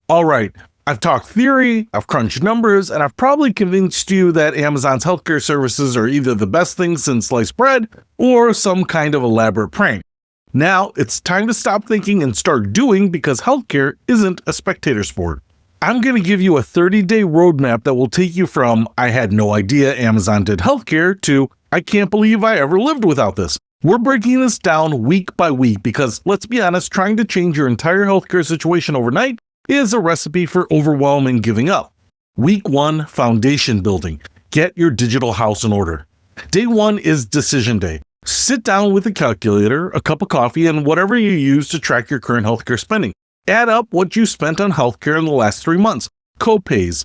All right, I've talked theory, I've crunched numbers, and I've probably convinced you that Amazon's healthcare services are either the best thing since sliced bread or some kind of elaborate prank. Now, it's time to stop thinking and start doing because healthcare isn't a spectator sport. I'm going to give you a 30-day roadmap that will take you from I had no idea Amazon did healthcare to I can't believe I ever lived without this. We're breaking this down week by week because, let's be honest, trying to change your entire healthcare situation overnight is a recipe for overwhelm and giving up. Week 1, foundation building. Get your digital house in order. Day 1 is decision day. Sit down with a calculator, a cup of coffee, and whatever you use to track your current healthcare spending. Add up what you spent on healthcare in the last 3 months. Copays,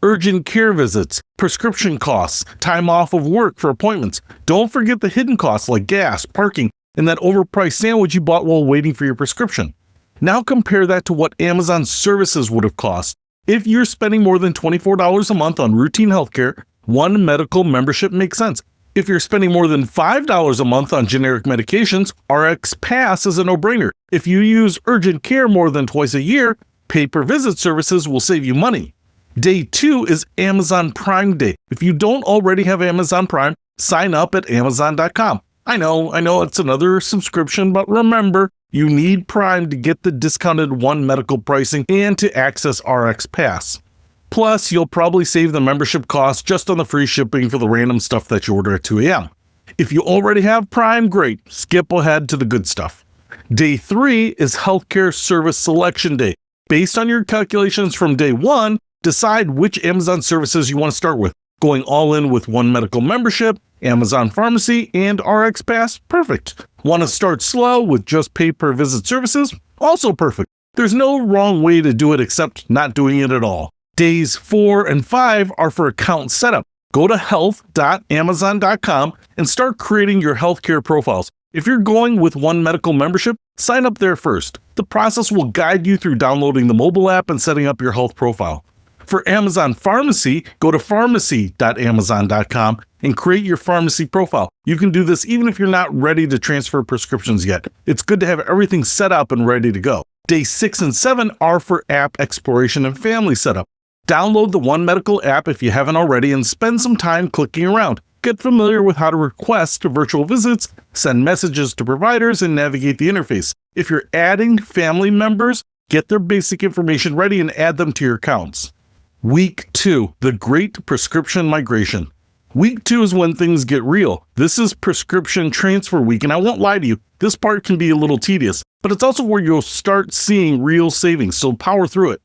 urgent care visits, prescription costs, time off of work for appointments. Don't forget the hidden costs like gas, parking, and that overpriced sandwich you bought while waiting for your prescription. Now compare that to what Amazon services would have cost. If you're spending more than $24 a month on routine healthcare, one medical membership makes sense. If you're spending more than $5 a month on generic medications, RX Pass is a no-brainer. If you use urgent care more than twice a year, pay-per-visit services will save you money. Day 2 is Amazon Prime Day. If you don't already have Amazon Prime, sign up at Amazon.com. I know it's another subscription, but remember, you need Prime to get the discounted One Medical pricing and to access RX Pass. Plus, you'll probably save the membership cost just on the free shipping for the random stuff that you order at 2 a.m. If you already have Prime, great. Skip ahead to the good stuff. Day 3 is Healthcare Service Selection Day. Based on your calculations from day 1, decide which Amazon services you want to start with. Going all in with One Medical membership, Amazon Pharmacy, and RX Pass? Perfect. Want to start slow with just pay-per-visit services? Also perfect. There's no wrong way to do it except not doing it at all. Days 4 and 5 are for account setup. Go to health.amazon.com and start creating your healthcare profiles. If you're going with One Medical membership, sign up there first. The process will guide you through downloading the mobile app and setting up your health profile. For Amazon Pharmacy, go to pharmacy.amazon.com and create your pharmacy profile. You can do this even if you're not ready to transfer prescriptions yet. It's good to have everything set up and ready to go. Day 6 and 7 are for app exploration and family setup. Download the One Medical app if you haven't already and spend some time clicking around. Get familiar with how to request virtual visits, send messages to providers, and navigate the interface. If you're adding family members, get their basic information ready and add them to your accounts. Week 2, the Great Prescription Migration. Week 2 is when things get real. This is prescription transfer week, and I won't lie to you, this part can be a little tedious, but it's also where you'll start seeing real savings, so power through it.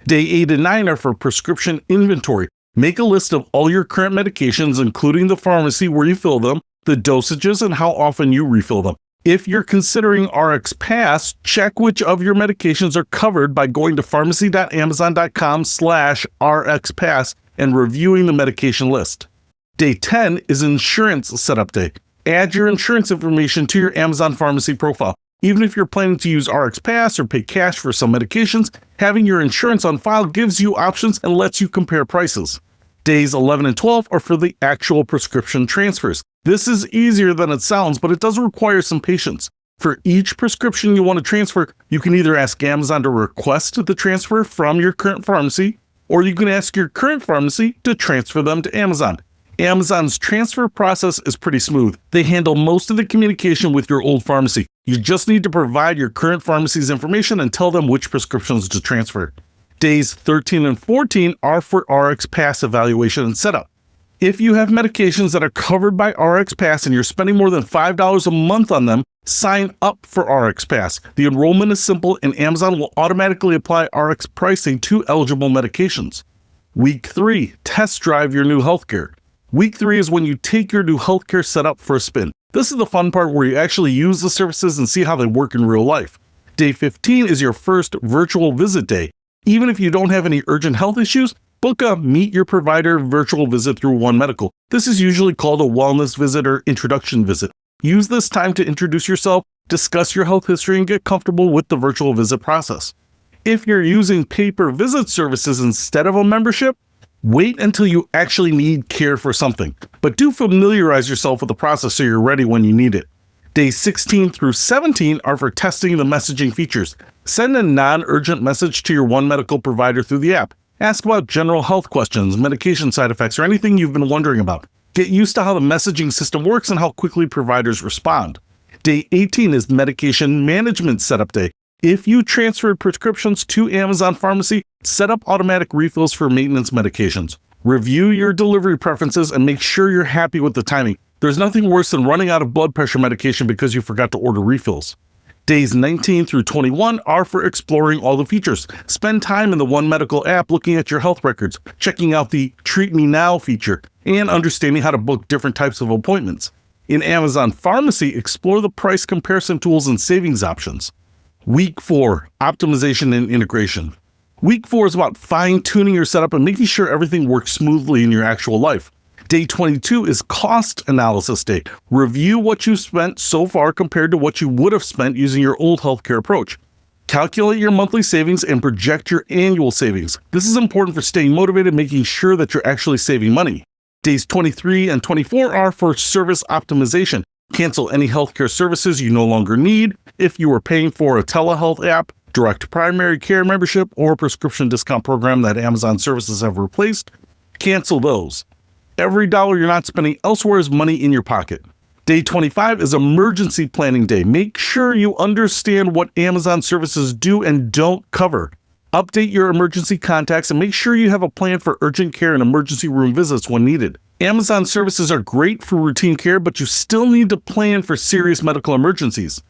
Day 8 and 9 are for prescription inventory. Make a list of all your current medications, including the pharmacy where you fill them, the dosages, and how often you refill them. If you're considering RX Pass, check which of your medications are covered by going to pharmacy.amazon.com/RxPass and reviewing the medication list. Day 10 is Insurance Setup Day. Add your insurance information to your Amazon Pharmacy profile. Even if you're planning to use RX Pass or pay cash for some medications, having your insurance on file gives you options and lets you compare prices. Days 11 and 12 are for the actual prescription transfers. This is easier than it sounds, but it does require some patience. For each prescription you want to transfer, you can either ask Amazon to request the transfer from your current pharmacy, or you can ask your current pharmacy to transfer them to Amazon. Amazon's transfer process is pretty smooth. They handle most of the communication with your old pharmacy. You just need to provide your current pharmacy's information and tell them which prescriptions to transfer. Days 13 and 14 are for RX Pass evaluation and setup. If you have medications that are covered by RX Pass and you're spending more than $5 a month on them, sign up for RX Pass. The enrollment is simple and Amazon will automatically apply RX pricing to eligible medications. Week 3, test drive your new healthcare. Week 3 is when you take your new healthcare setup for a spin. This is the fun part where you actually use the services and see how they work in real life. Day 15 is your first virtual visit day. Even if you don't have any urgent health issues, book a Meet Your Provider virtual visit through One Medical. This is usually called a wellness visit or introduction visit. Use this time to introduce yourself, discuss your health history, and get comfortable with the virtual visit process. If you're using pay-per-visit services instead of a membership, wait until you actually need care for something, but do familiarize yourself with the process so you're ready when you need it. Days 16 through 17 are for testing the messaging features. Send a non-urgent message to your One Medical provider through the app. Ask about general health questions, medication side effects, or anything you've been wondering about. Get used to how the messaging system works and how quickly providers respond. Day 18 is Medication Management Setup Day. If you transferred prescriptions to Amazon Pharmacy, set up automatic refills for maintenance medications. Review your delivery preferences and make sure you're happy with the timing. There's nothing worse than running out of blood pressure medication because you forgot to order refills. Days 19 through 21 are for exploring all the features. Spend time in the One Medical app looking at your health records, checking out the Treat Me Now feature, and understanding how to book different types of appointments. In Amazon Pharmacy, explore the price comparison tools and savings options. Week 4, Optimization and Integration. Week 4 is about fine-tuning your setup and making sure everything works smoothly in your actual life. Day 22 is Cost Analysis Day. Review what you've spent so far compared to what you would have spent using your old healthcare approach. Calculate your monthly savings and project your annual savings. This is important for staying motivated, making sure that you're actually saving money. Days 23 and 24 are for Service Optimization. Cancel any healthcare services you no longer need. If you are paying for a telehealth app, direct primary care membership, or prescription discount program that Amazon services have replaced, cancel those. Every dollar you're not spending elsewhere is money in your pocket. Day 25 is Emergency Planning Day. Make sure you understand what Amazon services do and don't cover. Update your emergency contacts and make sure you have a plan for urgent care and emergency room visits when needed. Amazon services are great for routine care, but you still need to plan for serious medical emergencies.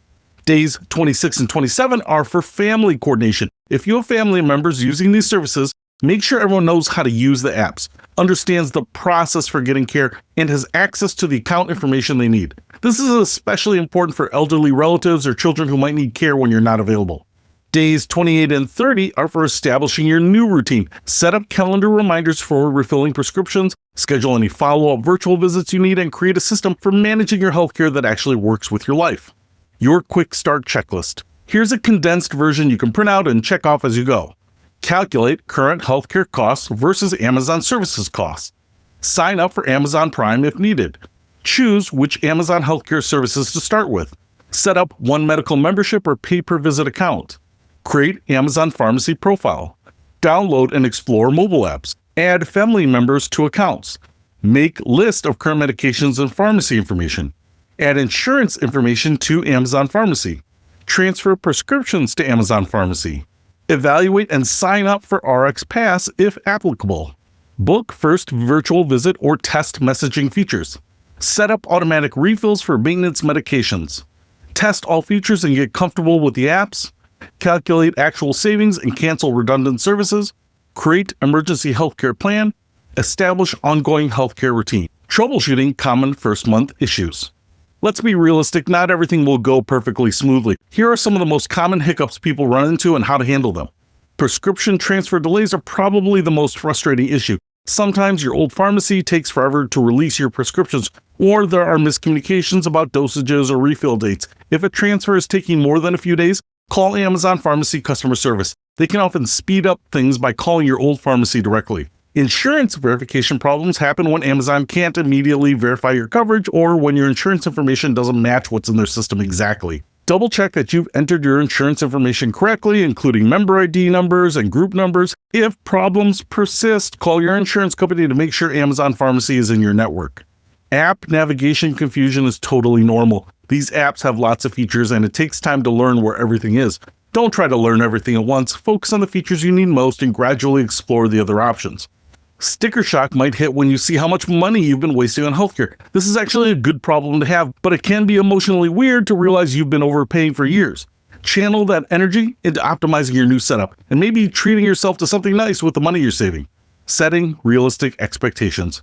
Days 26 and 27 are for family coordination. If you have family members using these services, make sure everyone knows how to use the apps, understands the process for getting care, and has access to the account information they need. This is especially important for elderly relatives or children who might need care when you're not available. Days 28 and 30 are for establishing your new routine. Set up calendar reminders for refilling prescriptions, schedule any follow-up virtual visits you need, and create a system for managing your healthcare that actually works with your life. Your Quick Start Checklist. Here's a condensed version you can print out and check off as you go. Calculate current healthcare costs versus Amazon services costs. Sign up for Amazon Prime if needed. Choose which Amazon healthcare services to start with. Set up One Medical membership or pay-per-visit account. Create Amazon Pharmacy profile. Download and explore mobile apps. Add family members to accounts. Make list of current medications and pharmacy information. Add insurance information to Amazon Pharmacy. Transfer prescriptions to Amazon Pharmacy. Evaluate and sign up for RX Pass if applicable. Book first virtual visit or test messaging features. Set up automatic refills for maintenance medications. Test all features and get comfortable with the apps. Calculate actual savings and cancel redundant services. Create emergency healthcare plan. Establish ongoing healthcare routine. Troubleshooting common first month issues. Let's be realistic, not everything will go perfectly smoothly. Here are some of the most common hiccups people run into and how to handle them. Prescription transfer delays are probably the most frustrating issue. Sometimes your old pharmacy takes forever to release your prescriptions, or there are miscommunications about dosages or refill dates. If a transfer is taking more than a few days, call Amazon Pharmacy customer service. They can often speed up things by calling your old pharmacy directly. Insurance verification problems happen when Amazon can't immediately verify your coverage or when your insurance information doesn't match what's in their system exactly. Double check that you've entered your insurance information correctly, including member ID numbers and group numbers. If problems persist, call your insurance company to make sure Amazon Pharmacy is in your network. App navigation confusion is totally normal. These apps have lots of features and it takes time to learn where everything is. Don't try to learn everything at once. Focus on the features you need most and gradually explore the other options. Sticker shock might hit when you see how much money you've been wasting on healthcare. This is actually a good problem to have, but it can be emotionally weird to realize you've been overpaying for years. Channel that energy into optimizing your new setup and maybe treating yourself to something nice with the money you're saving. Setting realistic expectations.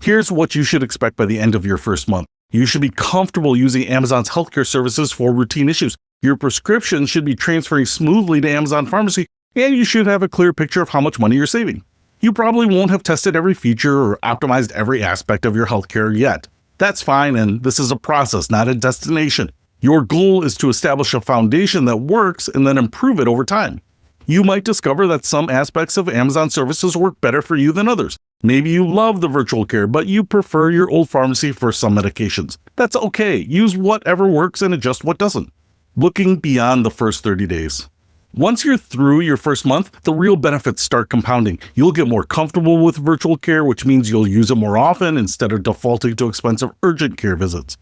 Here's what you should expect by the end of your first month. You should be comfortable using Amazon's healthcare services for routine issues. Your prescription should be transferring smoothly to Amazon Pharmacy, and you should have a clear picture of how much money you're saving. You probably won't have tested every feature or optimized every aspect of your healthcare yet. That's fine, and this is a process, not a destination. Your goal is to establish a foundation that works and then improve it over time. You might discover that some aspects of Amazon services work better for you than others. Maybe you love the virtual care, but you prefer your old pharmacy for some medications. That's okay. Use whatever works and adjust what doesn't. Looking beyond the first 30 days. Once you're through your first month, the real benefits start compounding. You'll get more comfortable with virtual care, which means you'll use it more often instead of defaulting to expensive urgent care visits.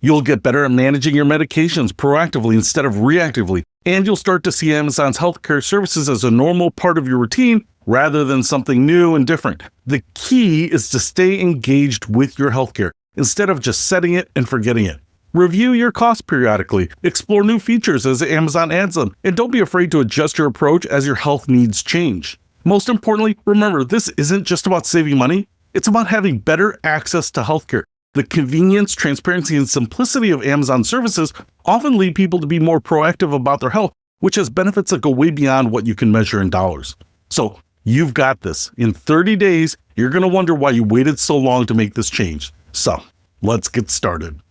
You'll get better at managing your medications proactively instead of reactively, and you'll start to see Amazon's healthcare services as a normal part of your routine rather than something new and different. The key is to stay engaged with your healthcare instead of just setting it and forgetting it. Review your costs periodically, explore new features as Amazon adds them, and don't be afraid to adjust your approach as your health needs change. Most importantly, remember, this isn't just about saving money, it's about having better access to healthcare. The convenience, transparency, and simplicity of Amazon services often lead people to be more proactive about their health, which has benefits that go way beyond what you can measure in dollars. So, you've got this. In 30 days, you're going to wonder why you waited so long to make this change. So, let's get started.